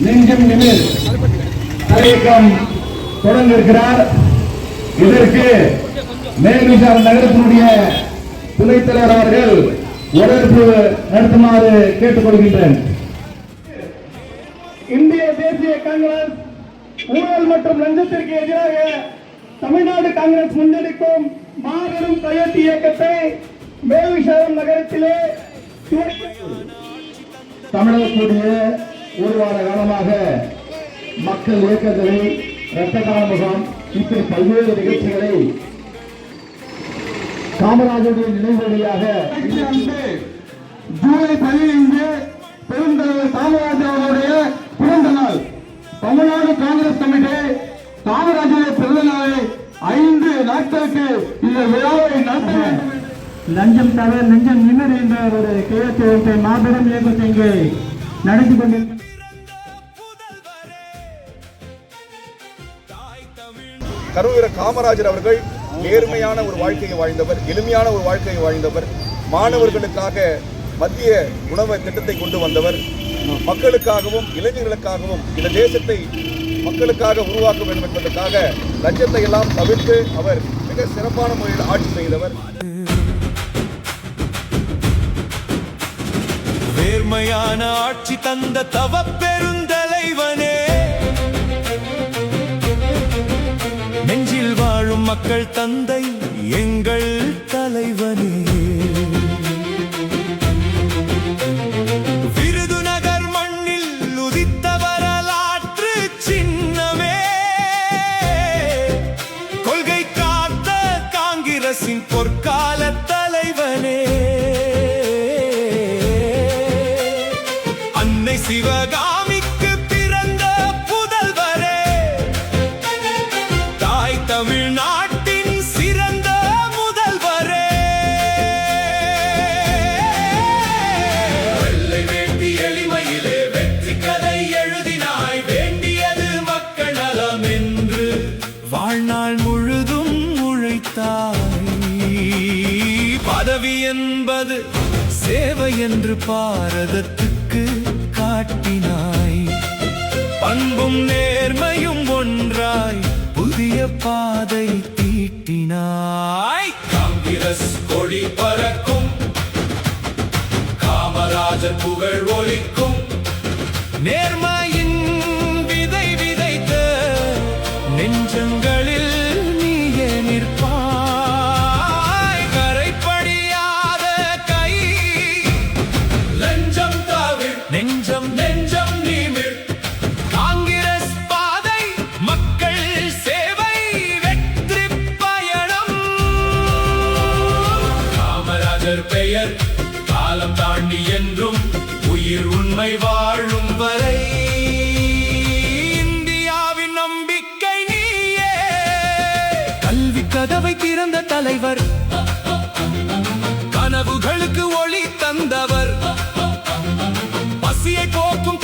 நெஞ்சம் நிமிர் இயக்கம் தொடங்க இருக்கிறார். இதற்கு மேல்விசாரணை நகரத்தினுடைய துணைத் தலைவர் அவர்கள் வரவேற்பு நடத்துமாறு கேட்டுக் கொள்கின்றேன். இந்திய தேசிய காங்கிரஸ் ஊழல் மற்றும் லஞ்சத்திற்கு எதிராக தமிழ்நாடு காங்கிரஸ் முன்னெடுக்கும் மாபெரும் கையெழுத்து இயக்கத்தை மேல்விசாரணை நகரத்திலே தமிழகக்கூடிய ஒரு வார காலமாக மக்கள் இயக்கங்களை இரத்த தான முகாம் இப்படி பல்வேறு நிகழ்ச்சிகளை காமராஜருடைய நினைவு வழியாக ஜூலை 15 பெருந்தலைவர் காமராஜர் அவருடைய பிறந்த நாள். தமிழ்நாடு காங்கிரஸ் கமிட்டி காமராஜருடைய பிறந்த நாளை 5 நாட்களுக்கு இந்த விழாவை நடத்த வேண்டும். லஞ்சம் தவிர நெஞ்சம் நிமிர் என்ற ஒரு கையெழுத்து மாபெரும் இயக்கத்தை இங்கே நடத்தி கொண்டிருக்கிறார். கருவூர் காமராஜர் அவர்கள் நேர்மையான ஒரு வாழ்க்கையை வாழ்ந்தவர், எளிமையான ஒரு வாழ்க்கையை வாழ்ந்தவர், மாணவர்களுக்காக மத்திய உணவு திட்டத்தை கொண்டு வந்தவர், மக்களுக்காகவும் இளைஞர்களுக்காகவும் இந்த தேசத்தை மக்களுக்காக உருவாக்க வேண்டும் என்பதற்காக லட்சத்தை எல்லாம் தவிர்த்து அவர் மிக சிறப்பான முறையில் ஆட்சி செய்தவர். நேர்மையான ஆட்சி தந்த தவ பெருந்தலைவனே, நெஞ்சில் வாழும் மக்கள் தந்தை எங்கள் தலைவனே, விருதுநகர் மண்ணில் உதித்த வரலாற்று சின்னமே, கொள்கை காத்த காங்கிரசின் பொற்கால தலைவனே, அன்னை சிவகாமிக்கு பிறந்த புதல்வரே, தாய் தமிழ்நாட்டின் சிறந்த முதல்வரே, வெள்ளை வேட்டி எளிமையிலே வெற்றி கதை எழுதினாய், வேண்டியது மக்கள் நலம் என்று வாழ்நாள் முழுதும் உழைத்தாய், பதவி என்பது சேவை என்று பாரதத்துக்கு காட்டினாய், பண்பும் நேர்மையும் ஒன்றாய் புதிய பாதை தீட்டினாய், காங்கிரஸ் கொடி பறக்கும், காமராஜர் புகழ் ஒலிக்கும், நேர்மையின் விதை விதைத்த நெஞ்சங்களில் நீயே நிற்பாய், கரைப்படியாத கை லஞ்சம் தவிர நெஞ்சம் நெஞ்சம் நிமிர், காங்கிரஸ் பாதை மக்கள் சேவை வெற்றி பயணம், காமராஜர் பெயர் காலம் தாண்டி என்றும் உயிர் உண்மை வாழும் வரை இந்தியாவின் நம்பிக்கை நீயே, கல்வி கதவை திறந்த தலைவர், கனவுகளுக்கு ஒளி தந்தவர், பசியை போக்கும்